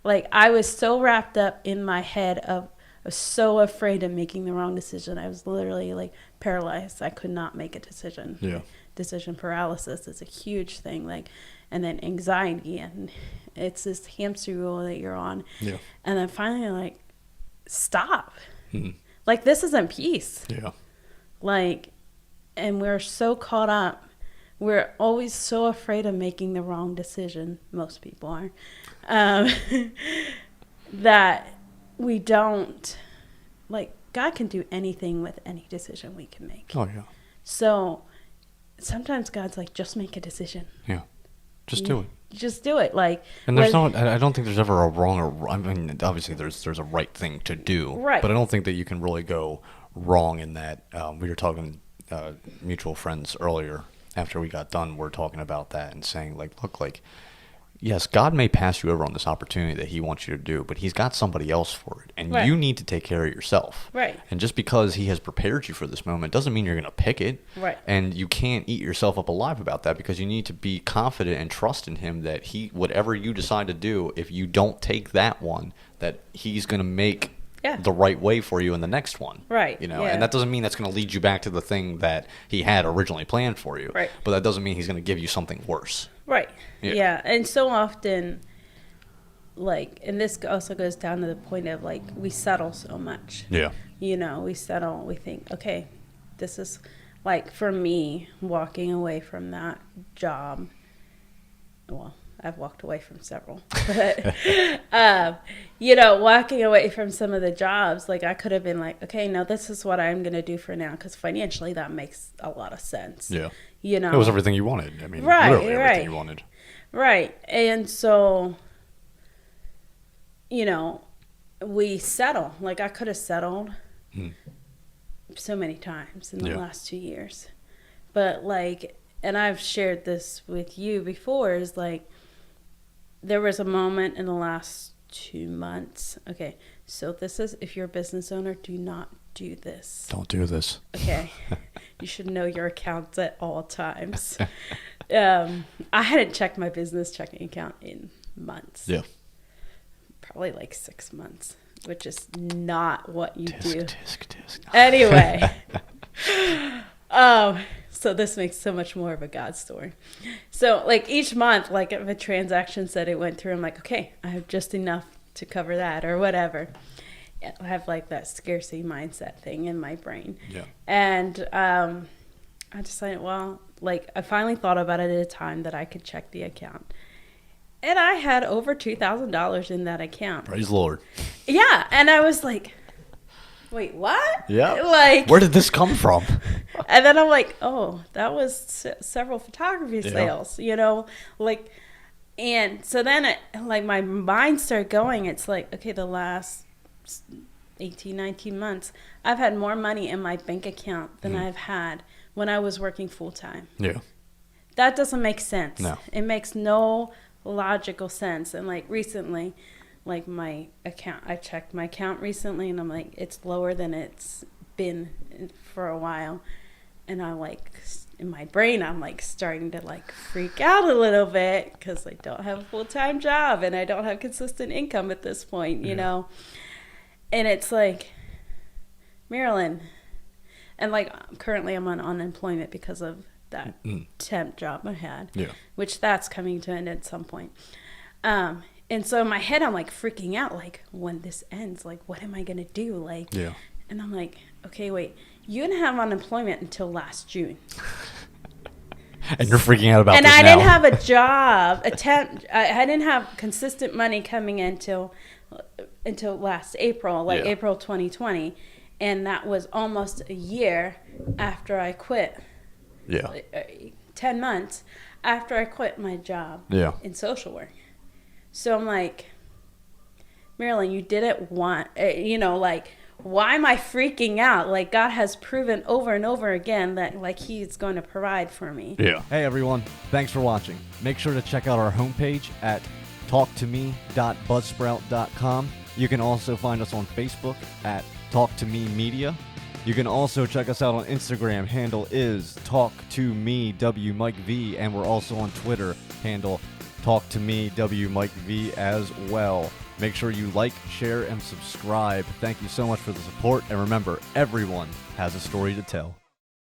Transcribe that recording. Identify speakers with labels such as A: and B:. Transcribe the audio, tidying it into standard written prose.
A: Like, I was so wrapped up in my head I was so afraid of making the wrong decision. I was literally like paralyzed. I could not make a decision.
B: Yeah.
A: Decision paralysis is a huge thing. Like, and then anxiety, and it's this hamster wheel that you're on.
B: Yeah.
A: And then finally, like, stop.
B: Mm-hmm.
A: Like, this isn't peace.
B: Yeah.
A: Like, and we're so caught up. We're always so afraid of making the wrong decision. Most people are. That we don't, like, God can do anything with any decision we can make.
B: Oh, yeah.
A: So sometimes God's like, just make a decision.
B: Yeah. Just do it.
A: Just do it. Like,
B: and there's I don't think there's ever a wrong or, I mean, obviously there's a right thing to do.
A: Right.
B: But I don't think that you can really go wrong in that. We were talking, mutual friends earlier after we got done, we're talking about that and saying, like, look, like, yes, God may pass you over on this opportunity that he wants you to do, but he's got somebody else for it. And
A: Right.
B: you need to take care of yourself.
A: Right.
B: And just because he has prepared you for this moment doesn't mean you're going to pick it.
A: Right.
B: And you can't eat yourself up alive about that, because you need to be confident and trust in him that whatever you decide to do, if you don't take that one, that he's going to make the right way for you in the next one.
A: Right.
B: You know,
A: Yeah.
B: and that doesn't mean that's going to lead you back to the thing that he had originally planned for you.
A: Right.
B: But that doesn't mean he's going to give you something worse.
A: Right.
B: Yeah.
A: Yeah. And so often, like, and this also goes down to the point of, like, we settle so much.
B: Yeah.
A: You know, we settle. We think, okay, this is, like, for me, walking away from that job. Well, I've walked away from several. But, you know, walking away from some of the jobs, like, I could have been like, okay, no, this is what I'm going to do for now, because financially that makes a lot of sense.
B: Yeah.
A: You know,
B: It was everything you wanted. I mean,
A: Right,
B: literally everything
A: right.
B: you wanted.
A: Right. And so, you know, we settle. Like, I could have settled so many times in the last 2 years. But, like, and I've shared this with you before, is like, there was a moment in the last 2 months. Okay. So this is, if you're a business owner, do not do this.
B: Don't do this.
A: Okay. You should know your accounts at all times. I hadn't checked my business checking account in months.
B: Yeah.
A: Probably like 6 months, which is not what you do.
B: Disc.
A: Anyway. So this makes so much more of a God story. So, like, each month, like, if a transaction said it went through, I'm like, okay, I have just enough to cover that or whatever. I have, like, that scarcity mindset thing in my brain.
B: Yeah.
A: And I decided, well, like, I finally thought about it at a time that I could check the account. And I had over $2,000 in that account.
B: Praise the Lord.
A: Yeah. And I was like, wait, what?
B: Yeah.
A: Like,
B: where did this come from?
A: And then I'm like, oh, that was several photography sales, you know, like, and so then like my mind started going. It's like, okay, the last 18, 19 months, I've had more money in my bank account than I've had when I was working full time.
B: Yeah.
A: That doesn't make sense.
B: No.
A: It makes no logical sense. And like recently, like my account, I checked my account recently and I'm like, it's lower than it's been for a while. And I'm like, in my brain, I'm like starting to like freak out a little bit because I don't have a full-time job and I don't have consistent income at this point, you know? And it's like, Marilyn, and like currently I'm on unemployment because of that temp job I had, which that's coming to an end at some point. And so in my head, I'm like freaking out, like when this ends, like what am I going to do? Like, and I'm like, okay, wait, you didn't have unemployment until last June.
B: And you're freaking out about
A: and
B: this
A: I
B: now.
A: didn't have a job, I didn't have consistent money coming in until last April, like April 2020. And that was almost a year after I quit. 10 months after I quit my job in social work. So I'm like, Marilyn, you didn't want, you know, like, why am I freaking out? Like, God has proven over and over again that, like, he's going to provide for me.
C: Hey, everyone. Thanks for watching. Make sure to check out our homepage at talktome.buzzsprout.com. You can also find us on Facebook at Talk to Me Media. You can also check us out on Instagram. Handle is TalkToMeWMikeV, and we're also on Twitter. Handle TalkToMeWMikeV as well. Make sure you like, share, and subscribe. Thank you so much for the support. And remember, everyone has a story to tell.